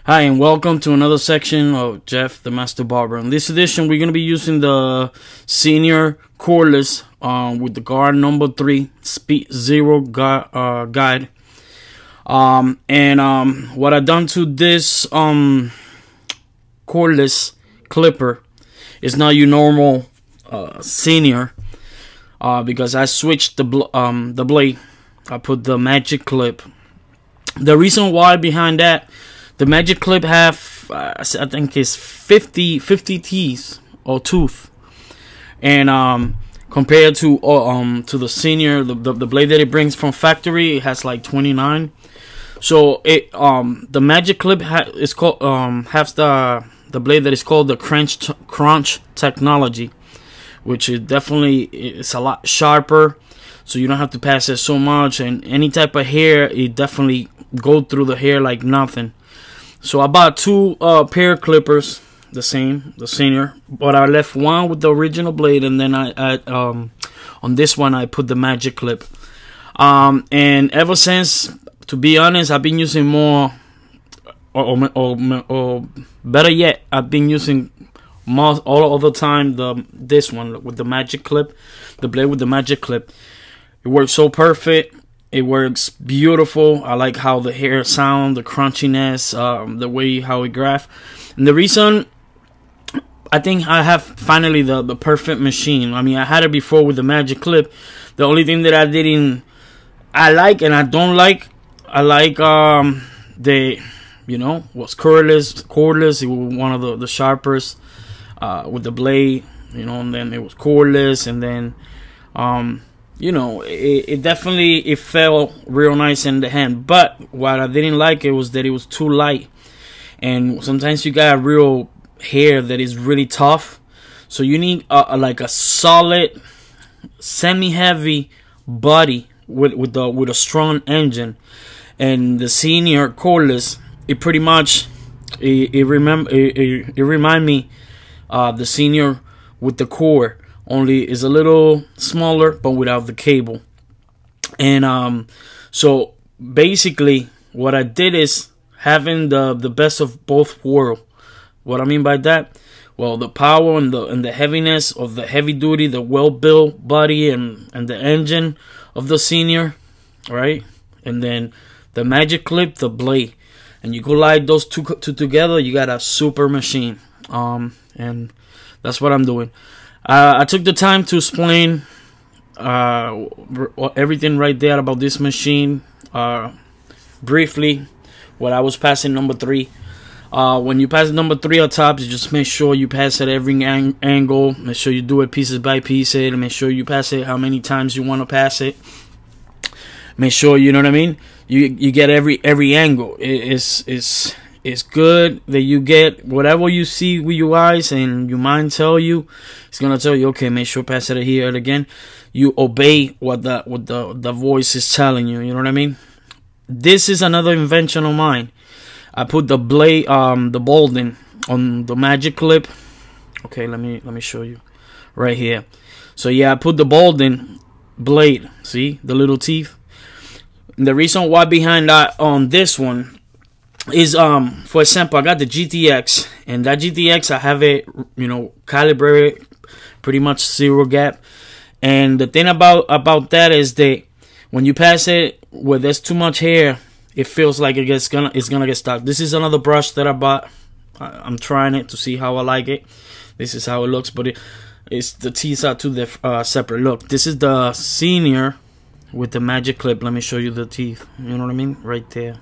Hi and welcome to another section of Jeff the Master Barber. In this edition we're going to be using the senior cordless with the guard number 3 speed 0 guide. What I've done to this cordless clipper is not your normal senior, because I switched the blade. I put the magic clip. The reason why behind that, the magic clip have I think is 50 teeth or tooth, and compared to the senior, the blade that it brings from factory, it has like 29. So it the magic clip is called has the blade that is called the crunch technology, which is definitely it's a lot sharper, so you don't have to pass it so much, and any type of hair, it definitely go through the hair like nothing. So I bought 2 pair clippers, the senior, but I left one with the original blade, and then I on this one I put the magic clip. And ever since, to be honest, I've been using more, or better yet, I've been using all the time this one with the magic clip, the blade with the magic clip. It works so perfect. It works beautiful. I like how the hair sound, the crunchiness, the way how it graph. And the reason, I think I have finally the perfect machine. I mean, I had it before with the magic clip. The only thing that I like and I don't like, I like the, you know, was cordless. It was one of the sharpest with the blade, you know, and then it was cordless, and then you know, it definitely felt real nice in the hand. But what I didn't like was that it was too light, and sometimes you got real hair that is really tough, so you need like a solid semi-heavy body with a strong engine. And the senior cordless, it pretty much it remind me the senior with the cord, only is a little smaller but without the cable. And so basically what I did is having the best of both worlds. What I mean by that, well, the power and the heaviness of the heavy duty, the well-built body and the engine of the senior, right? And then the magic clip, the blade, and you collide those two together, you got a super machine. And that's what I'm doing. I took the time to explain everything right there about this machine briefly. What I was passing number 3. When you pass number 3 on top, you just make sure you pass it every angle. Make sure you do it pieces by pieces, and make sure you pass it how many times you want to pass it. Make sure, you know what I mean, you get every angle. It's good that you get whatever you see with your eyes and your mind tell you. It's gonna tell you, okay, make sure pass it here and again. You obey what the voice is telling you. You know what I mean? This is another invention of mine. I put the blade, the bolding on the magic clip. Okay, let me show you right here. So yeah, I put the bolding blade. See the little teeth. And the reason why behind that on this one is for example, I got the GTX, and that GTX I have it, you know, calibrated pretty much 0 gap. And the thing about that is that when you pass it where there's too much hair, it feels like it's gonna get stuck. This is another brush that I bought. I'm trying it to see how I like it. This is how it looks, but it's the teeth are two separate. Look, this is the senior with the magic clip. Let me show you the teeth. You know what I mean? Right there.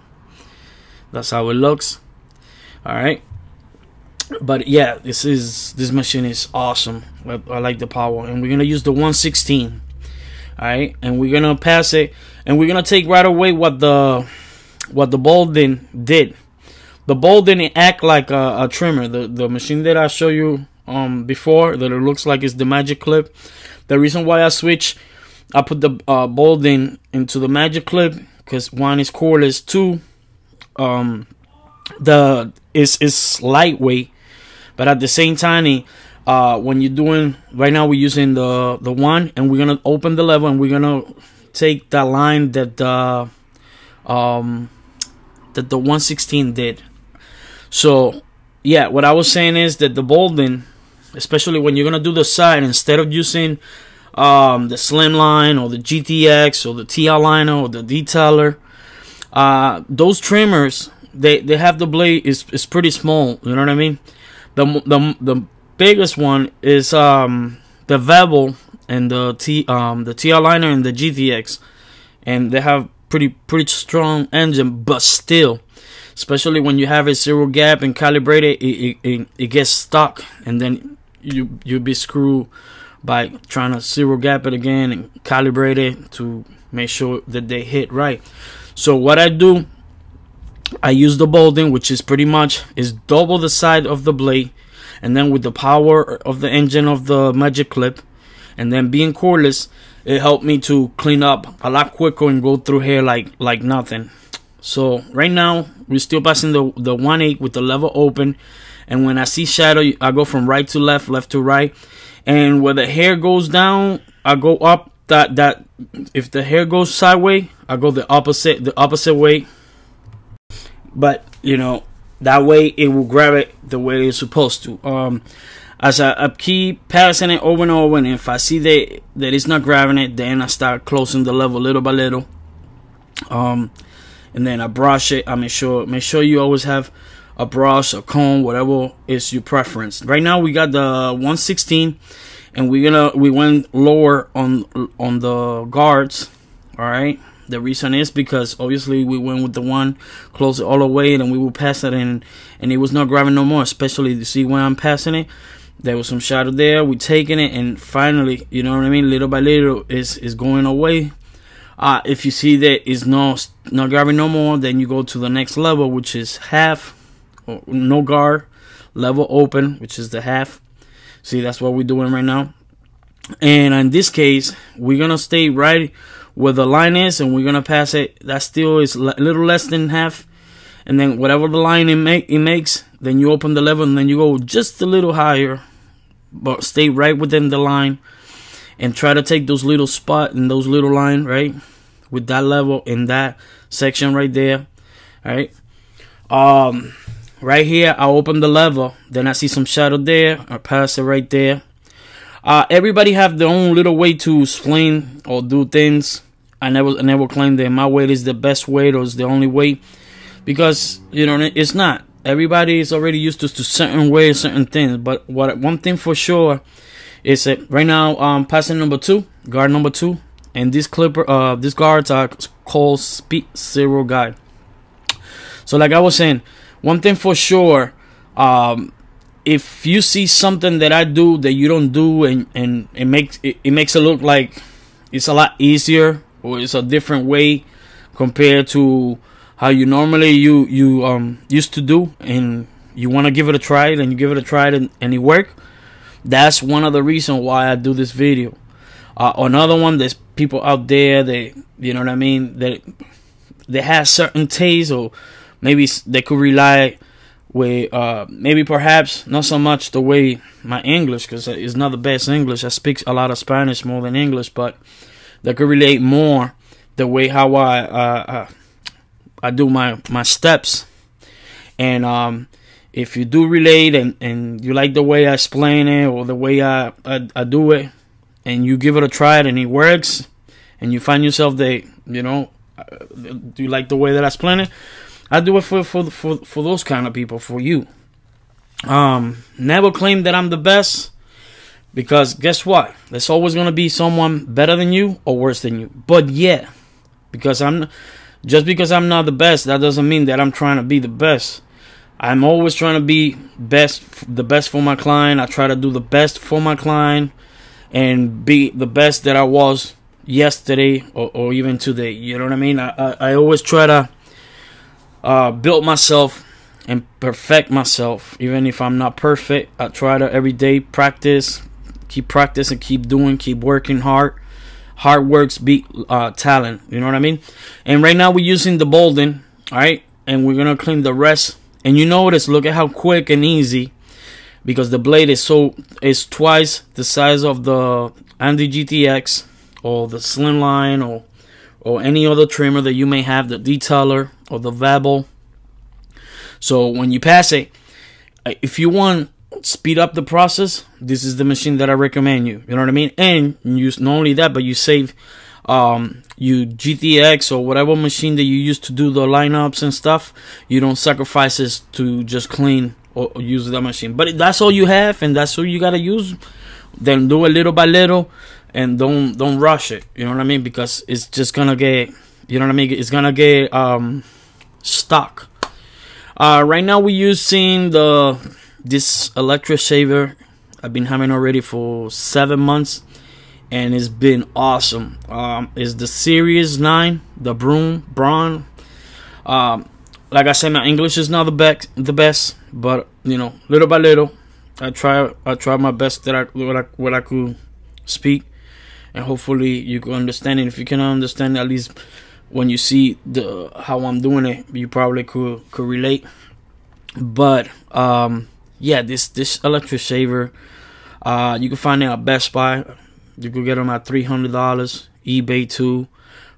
That's how it looks. All right, but yeah, this machine is awesome. I like the power, and we're gonna use the 116. All right, and we're gonna pass it, and we're gonna take right away what the bolding did. The bolding act like a trimmer. The machine that I showed you before, that it looks like it's the magic clip. The reason why I put the bolding into the magic clip, because 1 is cordless, 2 is lightweight, but at the same time, when you're doing right now, we're using the 1, and we're gonna open the lever, and we're gonna take that line that the 116 did. So yeah, what I was saying is that the bolding, especially when you're gonna do the side, instead of using the slimline or the GTX or the TL liner or the detailer, those trimmers, they have the blade is pretty small. You know what I mean? The biggest one is the Vebel and the TL liner and the GTX, and they have pretty strong engine, but still, especially when you have a zero gap and calibrated, it gets stuck, and then you'll be screwed by trying to zero gap it again and calibrate it to make sure that they hit right. So what I do, I use the bolding, which is pretty much is double the size of the blade, and then with the power of the engine of the Magic Clip, and then being cordless, it helped me to clean up a lot quicker and go through here like nothing. So right now we're still passing the 1/8 with the level open, and when I see shadow, I go from right to left, left to right, and where the hair goes down, I go up. That if the hair goes sideways, I go the opposite way. But you know, that way it will grab it the way it's supposed to. As I keep passing it over and over, and if I see that it's not grabbing it, then I start closing the level little by little. And then I brush it. I make sure you always have a brush, a comb, whatever is your preference. Right now we got the 116, and we went lower on the guards. All right. The reason is because obviously we went with the one close it all the way, and we will pass it in, and it was not grabbing no more. Especially to see when I'm passing it, there was some shadow there. We taking it, and finally, you know what I mean, little by little is going away. If you see that it's not grabbing no more, then you go to the next level, which is half, or no guard, level open, which is the half. See, that's what we're doing right now. And in this case, we're gonna stay right where the line is, and we're gonna pass it. That still is a little less than half, and then whatever the line it makes, then you open the level, and then you go just a little higher, but stay right within the line, and try to take those little spot and those little line right with that level in that section right there. All right. Right here, I open the level, then I see some shadow there. I pass it right there. Everybody have their own little way to explain or do things. I never claim that my way is the best way or is the only way, because you know it's not. Everybody is already used to certain ways, certain things. But one thing for sure is that right now I'm passing number 2, guard number 2, and these guards are called Speed Zero Guide. So like I was saying, one thing for sure, if you see something that I do that you don't do, and it makes it look like it's a lot easier, or it's a different way compared to how you normally used to do, and you want to give it a try, and you give it a try and it work, that's one of the reasons why I do this video. Another one, there's people out there that, you know what I mean, that they have certain tastes, or maybe they could rely with maybe perhaps not so much the way my English, because it's not the best English. I speak a lot of Spanish more than English, but they could relate more the way how I do my steps. And if you do relate, and you like the way I explain it, or the way I do it, and you give it a try and it works, and you find yourself that, you know, do you like the way that I explain it, I do it for those kind of people, for you. Never claim that I'm the best, because guess what? There's always going to be someone better than you or worse than you. But yeah, because I'm not the best, that doesn't mean that I'm trying to be the best. I'm always trying to be the best for my client. I try to do the best for my client and be the best that I was yesterday or even today. You know what I mean? I always try to build myself and perfect myself. Even if I'm not perfect, I try to every day practice, keep practicing, keep doing, keep working hard. Hard works beat talent. You know what I mean? And right now we're using the bolding, all right? And we're gonna clean the rest. And you notice, look at how quick and easy, because the blade is twice the size of the Andy GTX or the Slimline or any other trimmer that you may have, the detailer or the Vebel. So when you pass it, if you want speed up the process, this is the machine that I recommend you. You know what I mean? And you not only that, but you save you GTX or whatever machine that you use to do the lineups and stuff. You don't sacrifice it to just clean or use that machine. But if that's all you have and that's all you gotta use, then do it little by little and don't rush it. You know what I mean? Because it's just gonna get, you know what I mean, it's gonna get stuck. Right now we're using this electric shaver. I've been having already for 7 months, and it's been awesome. It's the Series 9, the Braun. Like I said, my English is not the best, but you know, little by little, I try my best that what I could speak, and hopefully you can understand it. If you cannot understand, at least when you see how I'm doing it, you probably could relate. But yeah, this electric shaver, you can find it at Best Buy. You could get them at $300. eBay too,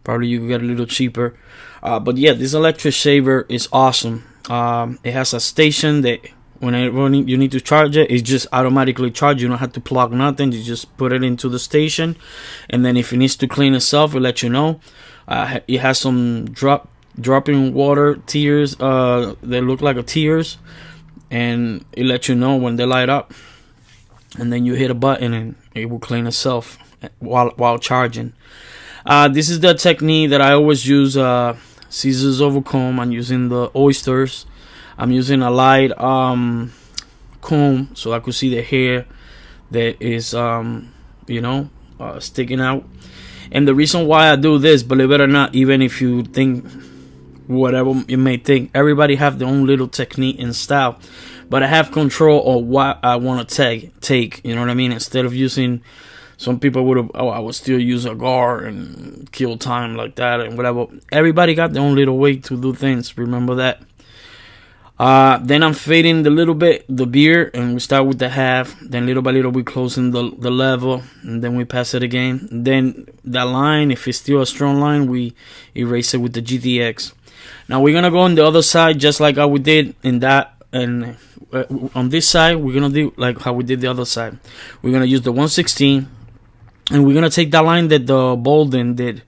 probably you could get a little cheaper. But yeah, this electric shaver is awesome. It has a station that whenever you need to charge it, it just automatically charges. You don't have to plug nothing. You just put it into the station, and then if it needs to clean itself, it let you know. It has some dropping water tears. They look like tears, and it lets you know when they light up. And then you hit a button and it will clean itself while charging. This is the technique that I always use. Scissors over comb. I'm using the oysters. I'm using a light comb so I could see the hair that is you know, sticking out. And the reason why I do this, believe it or not, even if you think whatever you may think, everybody have their own little technique and style, but I have control of what I want to take, you know what I mean? Instead of using, some people would have, oh, I would still use a guard and kill time like that and whatever. Everybody got their own little way to do things, remember that. Then I'm fading the little bit the beard, and we start with the half. Then little by little we closing the level, and then we pass it again. Then that line, if it's still a strong line, we erase it with the GTX. Now we're gonna go on the other side just like how we did in that, and on this side we're gonna do like how we did the other side. We're gonna use the 116, and we're gonna take that line that the Bolden did,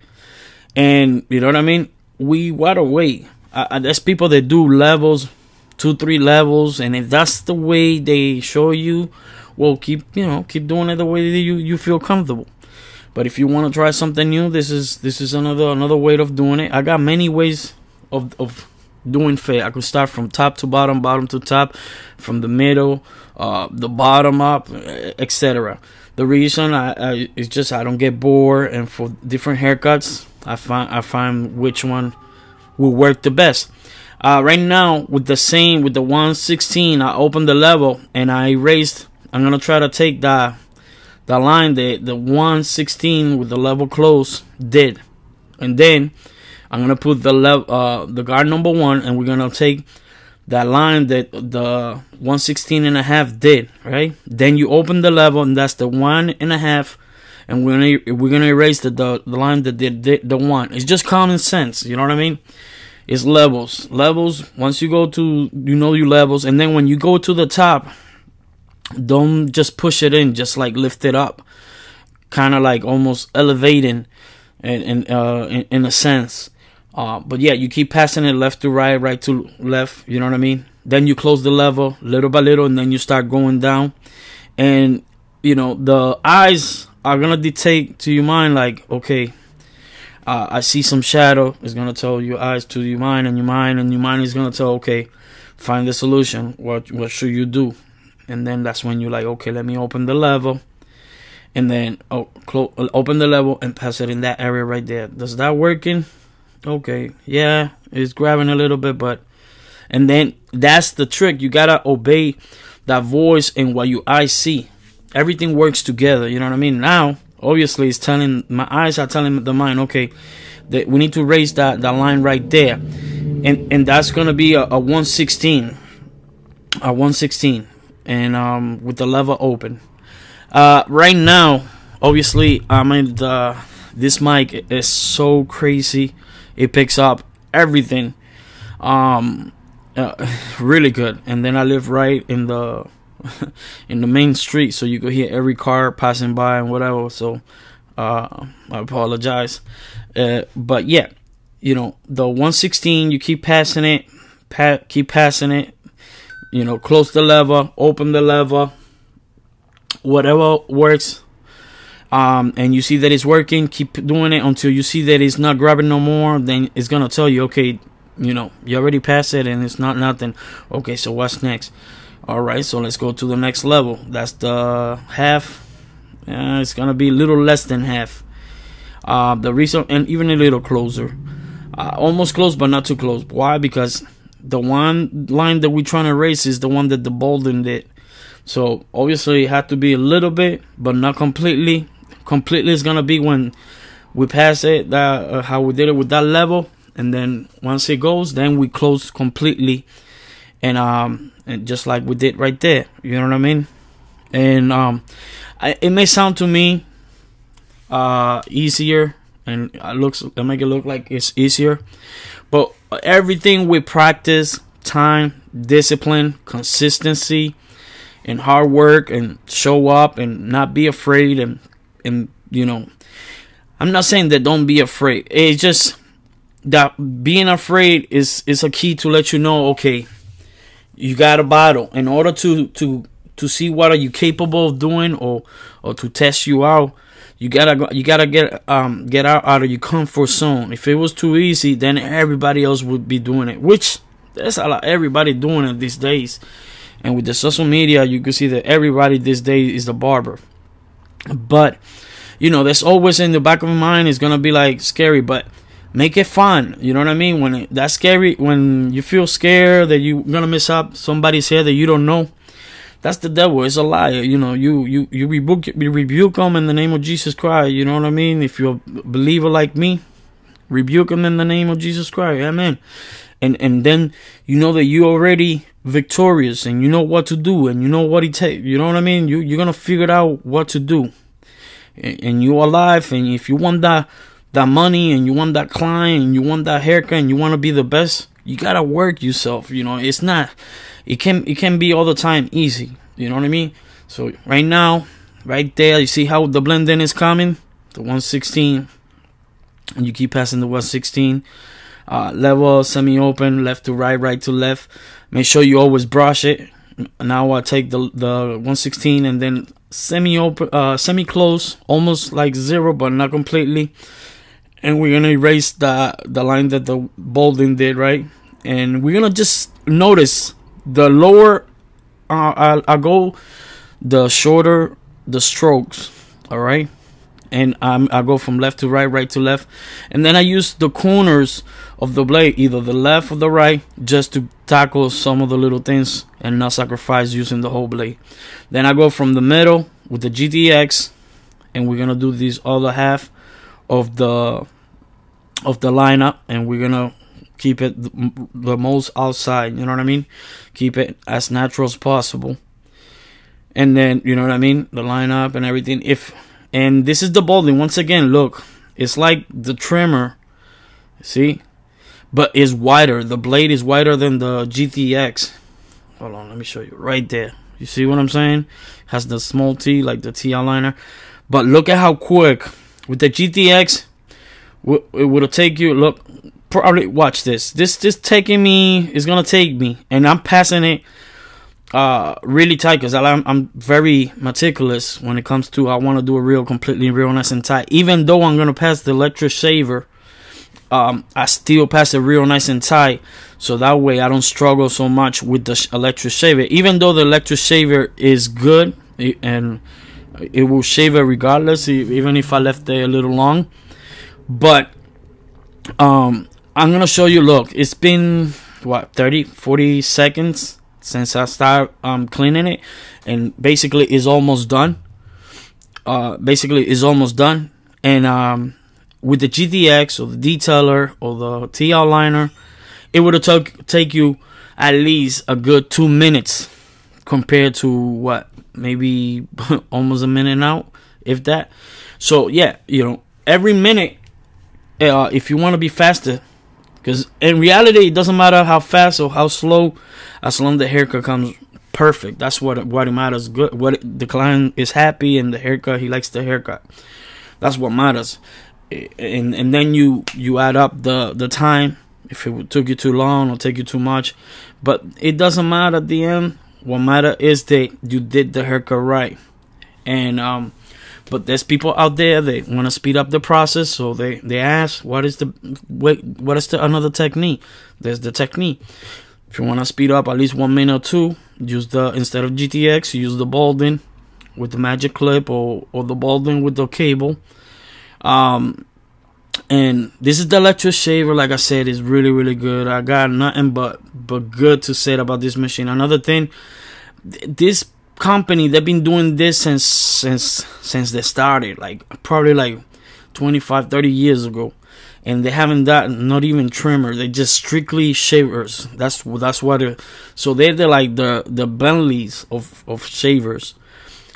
and you know what I mean. We water weight. There's people that do levels. 2-3 levels, and if that's the way they show you, well, keep doing it the way that you feel comfortable. But if you want to try something new, this is another way of doing it. I got many ways of doing fade. I could start from top to bottom, bottom to top, from the middle, the bottom up, etc. The reason is just I don't get bored, and for different haircuts, I find which one will work the best. Right now with the 116, I opened the level and I erased. I'm gonna try to take the line that the 116 with the level close did, and then I'm gonna put the guard number 1, and we're gonna take that line that the 116.5 did. Right? Then you open the level, and that's the 1.5, and we're gonna erase the line that did the 1. It's just common sense. You know what I mean? It's levels. Once you go to, your levels, and then when you go to the top, don't just push it in, just like lift it up, kind of like almost elevating, in a sense. But yeah, you keep passing it left to right, right to left. You know what I mean? Then you close the level little by little, and then you start going down, and the eyes are gonna dictate to your mind, like, okay. I see some shadow. It's gonna tell your eyes to your mind, and your mind is gonna tell, okay, find the solution. What should you do? And then that's when you're like, okay, let me open the level, and then open the level and pass it in that area right there. Does that working? Okay, yeah, it's grabbing a little bit, and then that's the trick. You gotta obey that voice and what your eyes see. Everything works together. You know what I mean? Now, obviously, it's telling, my eyes are telling the mind, okay, that we need to raise that line right there, and that's gonna be a 116, and with the lever open. Right now, obviously, this mic is so crazy. It picks up everything. really good. And then I live right in the in the main street, so you could hear every car passing by and whatever. So I apologize, but yeah, you know, the 116, you keep passing it, keep passing it, you know, close the lever, open the lever, whatever works. And you see that it's working, keep doing it until you see that it's not grabbing no more. Then it's gonna tell you, okay, you know, you already passed it and it's not nothing. Okay, so what's next? All right, so let's go to the next level. That's the half. It's gonna be a little less than half. The reason, and even a little closer, almost close but not too close. Why? Because the one line that we're trying to erase is the one that the Bolden did. So obviously it had to be a little bit, but not completely. Completely is gonna be when we pass it, that how we did it with that level, and then once it goes, then we close completely, and just like we did right there. You know what I mean? And it may sound to me easier, and it make it look like it's easier, but everything with practice, time, discipline, consistency, and hard work, and show up and not be afraid, and you know, I'm not saying that don't be afraid. It's just that being afraid is a key to let you know, okay, you got a battle. In order to see what are you capable of doing, or to test you out, you gotta get out of your comfort zone. If it was too easy, then everybody else would be doing it, which there's a lot everybody doing it these days. And with the social media, you can see that everybody these days is the barber. But you know, that's always in the back of my mind. It's gonna be like scary, but make it fun. You know what I mean? When that's scary, when you feel scared that you're gonna miss out somebody's hair that you don't know, that's the devil. It's a liar. You know, you rebuke them in the name of Jesus Christ. You know what I mean? If you're a believer like me, rebuke them in the name of Jesus Christ. Amen. And then you know that you already victorious, and you know what to do, and you know what it takes. You know what I mean? You're gonna figure out what to do, and you're alive. And if you want that money, and you want that client, and you want that haircut, and you want to be the best, you gotta work yourself. You know, it can be all the time easy. You know what I mean? So right now, right there, you see how the blending is coming, the 116, and you keep passing the 116. Level, semi-open, left to right, right to left. Make sure you always brush it. Now I take the 116 and then semi-open, semi-close, almost like zero, but not completely. And we're gonna erase the line that the Bolden did, right? And we're gonna just notice the lower I go, the shorter the strokes. All right. And I go from left to right, right to left, and then I use the corners of the blade, either the left or the right, just to tackle some of the little things and not sacrifice using the whole blade. Then I go from the middle with the GTX, and we're gonna do this other half of the lineup, and we're gonna keep it the most outside. You know what I mean? Keep it as natural as possible. And then, you know what I mean, the lineup and everything. And this is the Bolden. Once again, look, it's like the trimmer, see, but it's wider. The blade is wider than the GTX. Hold on, let me show you right there. You see what I'm saying? Has the small T, like the T outliner. But look at how quick with the GTX it would take you. Look, probably watch this. This taking me is gonna take me, and I'm passing it really tight, because I'm very meticulous when it comes to, I want to do a completely real nice and tight. Even though I'm gonna pass the electric shaver, I still pass it real nice and tight, so that way I don't struggle so much with the electric shaver. Even though the electric shaver is good, and it will shave it regardless, even if I left it a little long. But I'm gonna show you. Look, it's been what, 30-40 seconds since I start cleaning it, and basically it's almost done. And with the GTX or the detailer or the T outliner, it would have take you at least a good 2 minutes, compared to what, maybe almost a minute now, if that. So yeah, you know, every minute, if you want to be faster, Because in reality, it doesn't matter how fast or how slow, as long as the haircut comes perfect. That's what it matters. Good. The client is happy, and the haircut, he likes the haircut. That's what matters. And then you add up the time, if it took you too long or take you too much. But it doesn't matter at the end. What matter is that you did the haircut right. And but there's people out there, they want to speed up the process, so they ask, what is the another technique? There's the technique. If you want to speed up at least 1 minute or two, use instead of GTX, use the balding with the magic clip, or the balding with the cable. And this is the electric shaver. Like I said, is really good. I got nothing but good to say about this machine. Another thing, this company, they've been doing this since they started, like probably like 25-30 years ago, and they haven't done not even trimmer. They just strictly shavers. That's what so they're like the Bentleys of shavers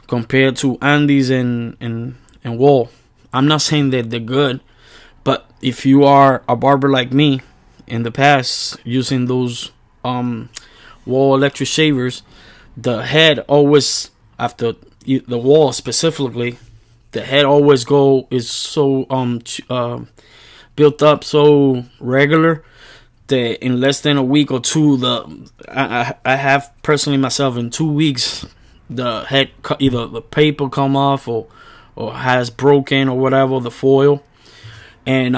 compared to Andes and Wall. I'm not saying that they're good, but if you are a barber like me in the past using those Wall electric shavers, the head always, after the Wall specifically, the head always is so built up so regular that in less than a week or two, I have personally myself, in 2 weeks, the head, either the paper come off or has broken or whatever, the foil. And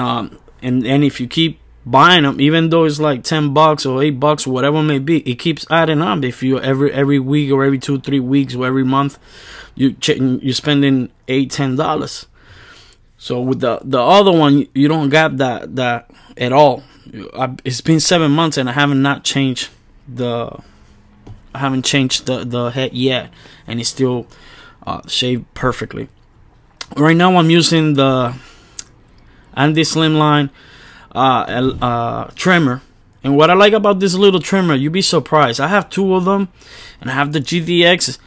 if you keep buying them, even though it's like $10 or $8 or whatever it may be, it keeps adding up. If you every week or every 2-3 weeks or every month, you're spending $8-10. So with the other one, you don't got that at all. It's been 7 months and I haven't changed the head yet, and it's still shaved perfectly. Right now I'm using the Andy Slimline trimmer, and what I like about this little trimmer, you'd be surprised. I have 2 of them, and I have the GTX.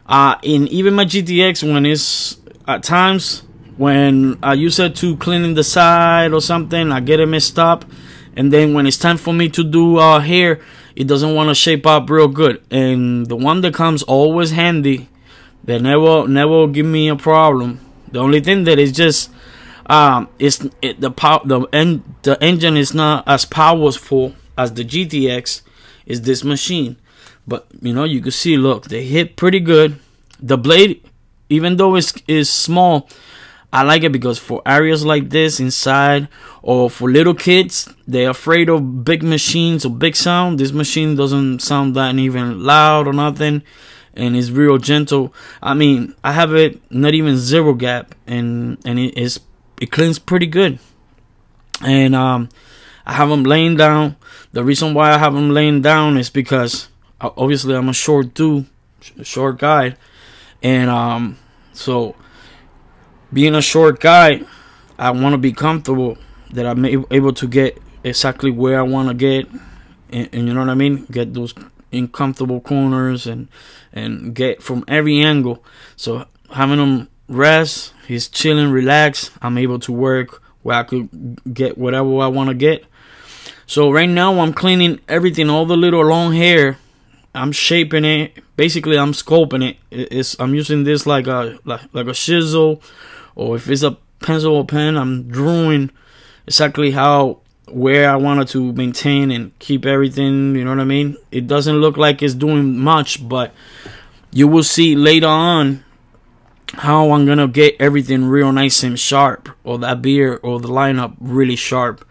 And even my GTX, when it's at times when I use it to cleaning the side or something, I get it messed up, and then when it's time for me to do hair, it doesn't want to shape up real good. And the one that comes always handy, they never give me a problem. The only thing that is just the engine is not as powerful as the GTX is this machine. But you can see, look, they hit pretty good. The blade, even though it's small, I like it because for areas like this inside, or for little kids, they're afraid of big machines or big sound. This machine doesn't sound that even loud or nothing, and it's real gentle. I mean, I have it not even 0 gap, and it cleans pretty good. And I have them laying down. The reason why I have them laying down is because obviously I'm a short guy, and so being a short guy, I want to be comfortable, that I'm able to get exactly where I want to get, and you know what I mean, get those uncomfortable corners and get from every angle. So having him rest, he's chilling, relaxed, I'm able to work where I could get whatever I want to get. So right now I'm cleaning everything, all the little long hair. I'm shaping it. Basically, I'm sculpting it. I'm using this like a chisel, or if it's a pencil or pen, I'm drawing exactly where I wanted to maintain and keep everything. You know what I mean? It doesn't look like it's doing much, but you will see later on how I'm gonna get everything real nice and sharp, or that beard or the lineup really sharp.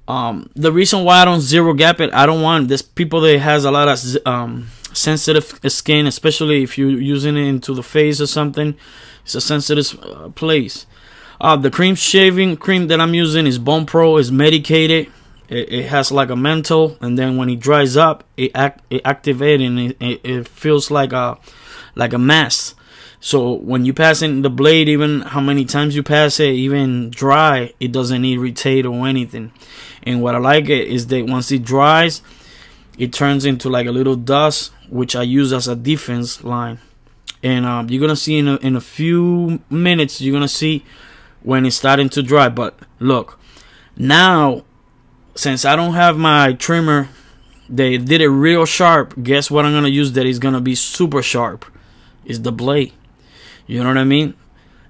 The reason why I don't 0 gap it, I don't want this people that has a lot of sensitive skin, especially if you're using it into the face or something. It's a sensitive place. The shaving cream that I'm using is Bone Pro. It's medicated. It has like a menthol, and then when it dries up, it activates, and it feels like a mask. So when you pass in the blade, even how many times you pass it, even dry, it doesn't irritate or anything. And what I like it is that once it dries, it turns into like a little dust, which I use as a defense line. And you're gonna see in a few minutes, you're gonna see when it's starting to dry. But look, now since I don't have my trimmer, they did it real sharp. Guess what I'm gonna use that is gonna be super sharp? Is the blade. You know what I mean?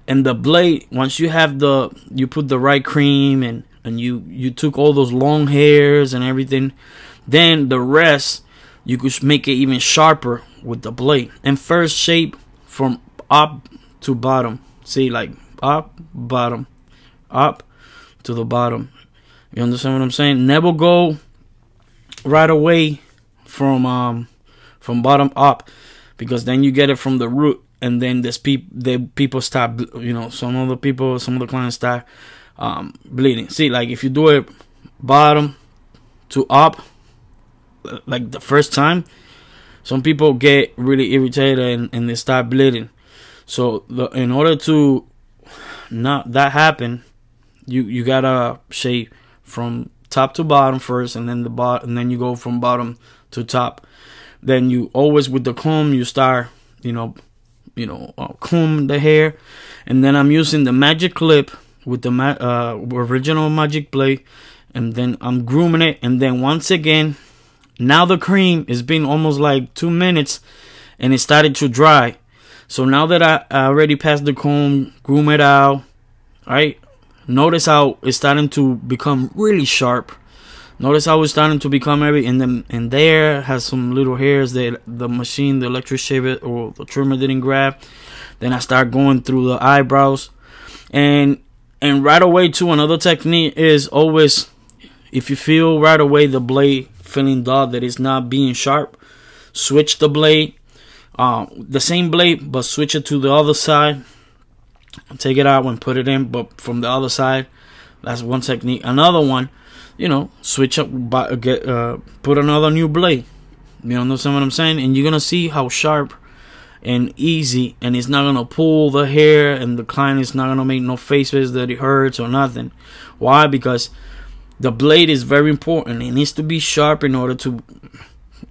And the blade, once you have you put the right cream and you took all those long hairs and everything, then the rest you could make it even sharper with the blade. And first shape from up to bottom. See, like up, bottom, up to the bottom. You understand what I'm saying? Never go right away from bottom up, because then you get it from the root, and then people start, you know, some of the clients start bleeding. See, like if you do it bottom to up, like the first time, some people get really irritated and they start bleeding. So in order to not that happen, you gotta shave from top to bottom first, and then and then you go from bottom to top. Then you always, with the comb, you start, comb the hair. And then I'm using the magic clip with the original magic blade, and then I'm grooming it. And then once again, now the cream has been almost like 2 minutes, and it started to dry. So now that I already passed the comb, groom it out, right? Notice how it's starting to become really sharp. Notice how it's starting to become heavy, and there has some little hairs that the machine, the electric shaver or the trimmer didn't grab. Then I start going through the eyebrows, and right away too. Another technique is always, if you feel right away the blade feeling dull, that it's not being sharp, switch the blade, the same blade, but switch it to the other side. Take it out and put it in, but from the other side. That's one technique. Another one, switch up, put another new blade. You understand what I'm saying? And you're gonna see how sharp and easy, and it's not gonna pull the hair, and the client is not gonna make no faces that it hurts or nothing. Why? Because the blade is very important. It needs to be sharp in order to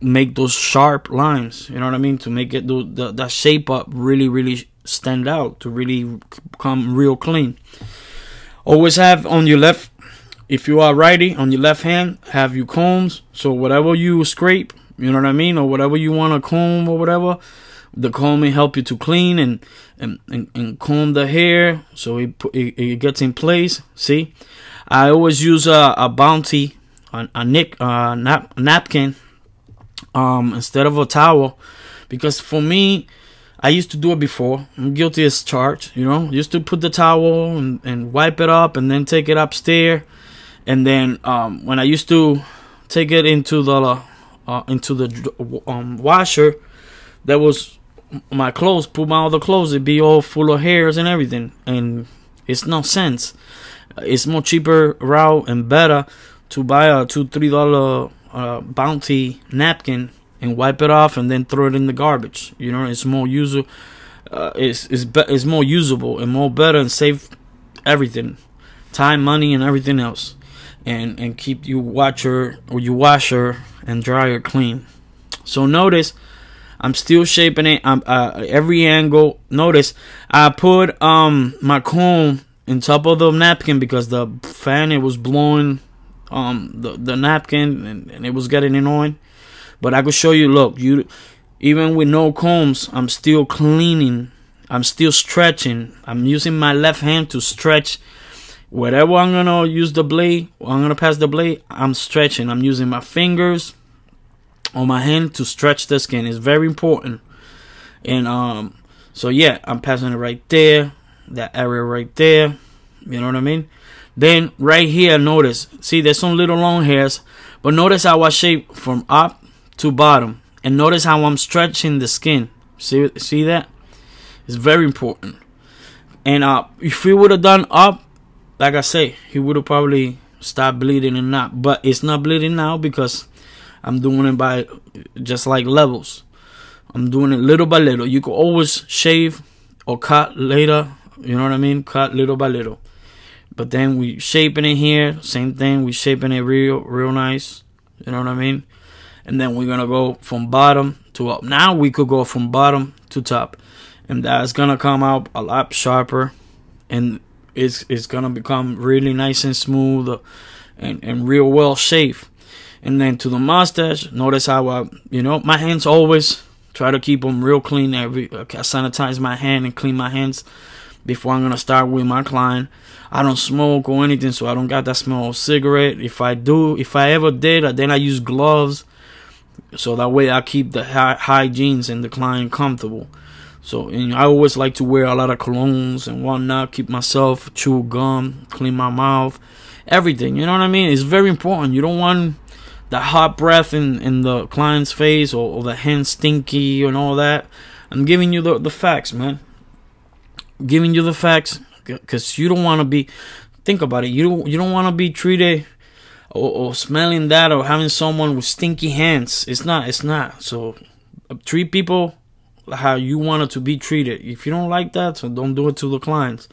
make those sharp lines. You know what I mean? To make it that shape up really stand out, to really become real clean. Always have on your left, if you are righty, on your left hand, have your combs. So whatever you scrape, you know what I mean, or whatever you want to comb or whatever, the comb will help you to clean and comb the hair, so it gets in place. See, I always use a bounty, napkin, instead of a towel, because for me, I used to do it before. I'm guilty as charged, Used to put the towel and wipe it up and then take it upstairs. And then when I used to take it into the washer, that was my clothes. Put my other clothes, it'd be all full of hairs and everything. And it's no sense. It's more cheaper route and better to buy a $2-3 bounty napkin and wipe it off and then throw it in the garbage. It's more usable. It's more usable and more better, and save everything, time, money, and everything else, and keep your washer and dryer clean. So notice I'm still shaping it. Every angle. Notice I put my comb on top of the napkin because the fan, it was blowing the napkin, and it was getting annoying. But I could show you, look, even with no combs, I'm still cleaning. I'm still stretching. I'm using my left hand to stretch. Whatever I'm going to use the blade, I'm going to pass the blade, I'm stretching. I'm using my fingers on my hand to stretch the skin. It's very important. And so yeah, I'm passing it right there, that area right there. You know what I mean? Then right here, notice, see, there's some little long hairs, but notice how I shape from up to bottom, and notice how I'm stretching the skin. See that? It's very important. And if we would have done up, like I say, he would have probably stopped bleeding and not. But it's not bleeding now because I'm doing it by just like levels. I'm doing it little by little. You can always shave or cut later. You know what I mean? Cut little by little. But then we shaping it here. Same thing. We shaping it real nice. You know what I mean? And then we're gonna go from bottom to up. Now we could go from bottom to top, and that's gonna come out a lot sharper, and it's gonna become really nice and smooth, and real well shaved. And then to the mustache, notice how I, my hands always try to keep them real clean. I sanitize my hand and clean my hands before I'm gonna start with my client. I don't smoke or anything, so I don't got that smell of cigarette. If I ever did, then I use gloves, so that way I keep the hygienes and the client comfortable. So I always like to wear a lot of colognes and whatnot, keep myself, chew gum, clean my mouth, everything. You know what I mean? It's very important. You don't want the hot breath in the client's face, or the hand stinky and all that. I'm giving you the facts, man. I'm giving you the facts, because you don't want to be, think about it, you don't want to be treated or smelling that, or having someone with stinky hands. It's not. So treat people how you want it to be treated. If you don't like that, so don't do it to the clients.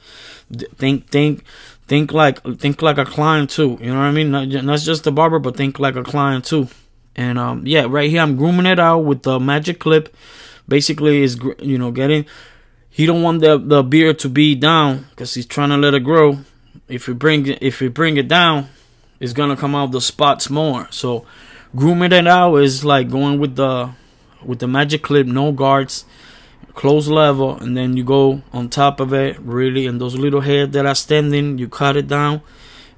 Think like a client too. You know what I mean? Not just the barber, but think like a client too. And yeah, right here I'm grooming it out with the magic clip. Basically, is getting. He don't want the beard to be down, because he's trying to let it grow. If you bring it down, it's gonna come out the spots more. So grooming it out is like going with the magic clip, no guards, close level, and then you go on top of it, really, and those little hairs that are standing, you cut it down,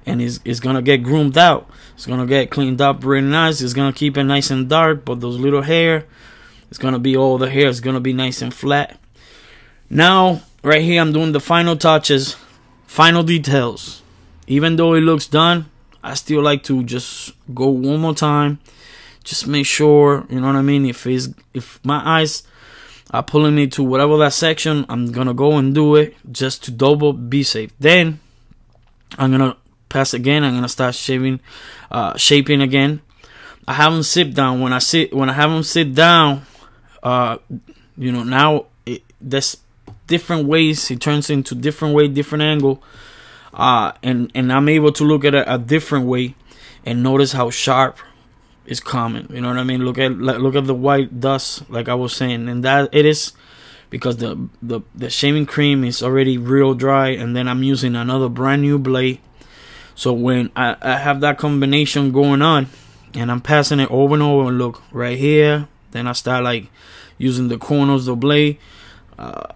and it's gonna get groomed out. It's gonna get cleaned up really nice. It's gonna keep it nice and dark, but those little hair, it's gonna be all the hair. It's gonna be nice and flat. Now, right here, I'm doing the final touches, final details. Even though it looks done, I still like to just go one more time. Just make sure, you know what I mean? If my eyes are pulling me to whatever that section, I'm gonna go and do it just to double be safe. Then I'm gonna pass again. I'm gonna start shaping again. I have them sit down. When I have them sit down, now there's different ways. It turns into different way, different angle, and I'm able to look at it a different way and notice how sharp is coming. You know what I mean? Look at the white dust, like I was saying, and that it is because the shaving cream is already real dry, and then I'm using another brand new blade. So when I have that combination going on, and I'm passing it over and over, and look right here, then I start like using the corners of the blade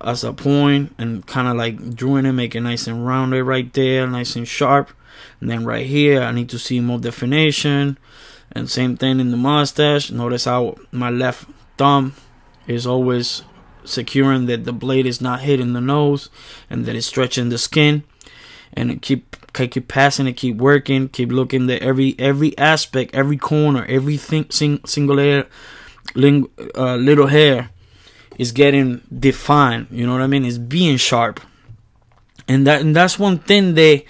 as a point, and kind of like drawing it, make it nice and rounded right there, nice and sharp. And then right here, I need to see more definition. And same thing in the mustache. Notice how my left thumb is always securing that the blade is not hitting the nose, and that it's stretching the skin. And it keep passing it, keep working, keep looking at every aspect, every corner, everything, single hair, little hair is getting defined. You know what I mean? It's being sharp, and that's one thing that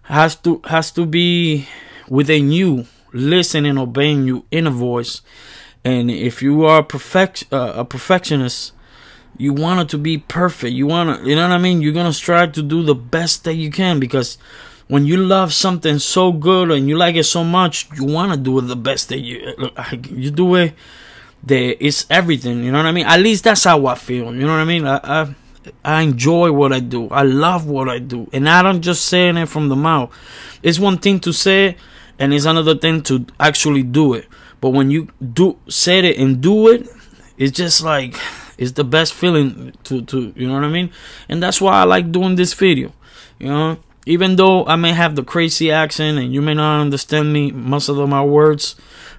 has to be within you. Listen and obeying your inner voice. And if you are a perfectionist, you want it to be perfect. You know what I mean? You're gonna strive to do the best that you can, because when you love something so good and you like it so much, you want to do it the best that you do it. It's everything. You know what I mean? At least that's how I feel. You know what I mean? I enjoy what I do. I love what I do, and I don't just saying it from the mouth. It's one thing to say it, and it's another thing to actually do it. But when you say it and do it, it's just like, it's the best feeling to you know what I mean? And that's why I like doing this video. You know, even though I may have the crazy accent and you may not understand me, most of my words,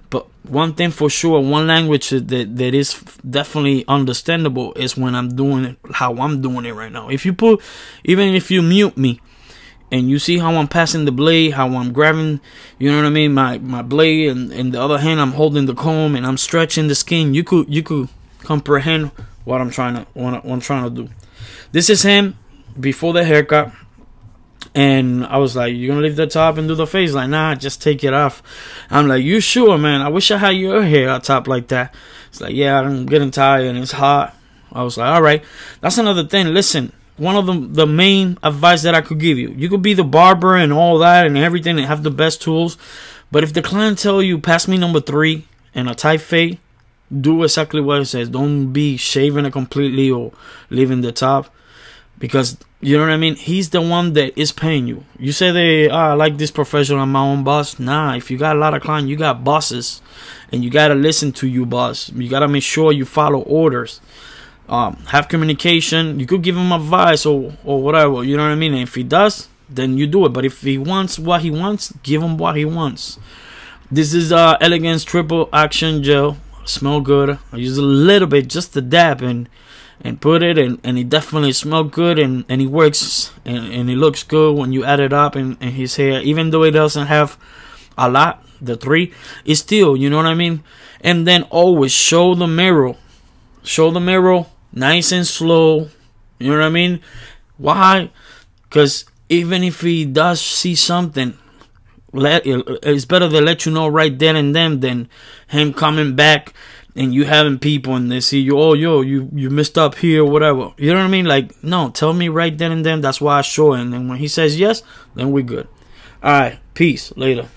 but one thing for sure, one language that is definitely understandable is when I'm doing it how I'm doing it right now. Even if you mute me, and you see how I'm passing the blade, how I'm grabbing, you know what I mean, my blade, and in the other hand I'm holding the comb and I'm stretching the skin. You could comprehend what I'm trying to do. This is him before the haircut, and I was like, "You're gonna leave the top and do the face?" Like, nah, just take it off. I'm like, "You sure, man? I wish I had your hair on top like that." It's like, "Yeah, I'm getting tired and it's hot." I was like, "All right." That's another thing. Listen. One of the main advice that I could give you could be the barber and all that and everything and have the best tools, but if the client tell you, pass me number 3 and a tight fade, do exactly what it says. Don't be shaving it completely or leaving the top. because you know what I mean. He's the one that is paying you. You say they, I like this professional, I'm my own boss. Nah, if you got a lot of clients, you got bosses, and you gotta listen to you, boss. You gotta make sure you follow orders. Have communication. You could give him advice or whatever. You know what I mean. And if he does, then you do it. But if he wants what he wants, give him what he wants. This is Elegance Triple Action Gel. Smell good. I use a little bit, just a dab, and put it, and it definitely smells good, and it works, and it looks good when you add it up in his hair. Even though it doesn't have a lot, the 3, it's still, you know what I mean. And then always show the mirror. Show the mirror nice and slow. You know what I mean? Why? Because even if he does see something, it's better to let you know right then and then than him coming back and you having people and they see you, oh, you messed up here, whatever. You know what I mean? Like, no, tell me right then and then. That's why I show it. And then when he says yes, then we're good. All right, peace. Later.